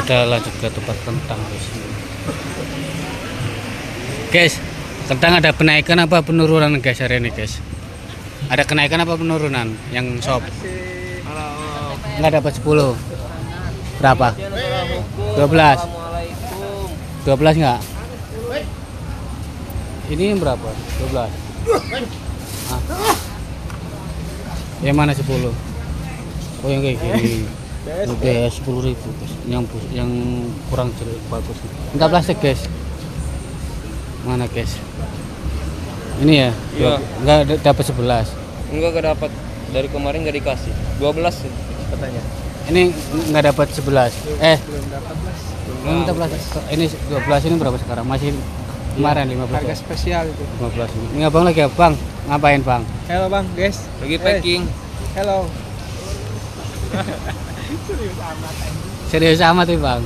Kita lanjut ke tempat kentang, guys. Guys, kentang ada penaikan apa penurunan, guys, hari ini, guys? Ada kenaikan apa penurunan yang shop? Nggak dapat 10. Berapa? 12. 12 nggak? Ini berapa? 12. Ah. Yang mana 10? Oh, yang kayak gini. Udah 10.000, guys. Yang kurang jelek bagus. Enggak plastik, guys. Mana, guys? Ini ya? Iya. Enggak dapat 11. Enggak dapat. Dari kemarin nggak dikasih. 12 katanya. Ini enggak dapat 11. Belum dapat mas. Belum dapat. Ini 12, ini berapa sekarang? Masih kemarin 15. Harga spesial itu. 15 ini. Ini abang lagi ya, Bang? Ngapain, Bang? Halo bang, guys. Lagi packing. Hello. Serius amat nih, Bang.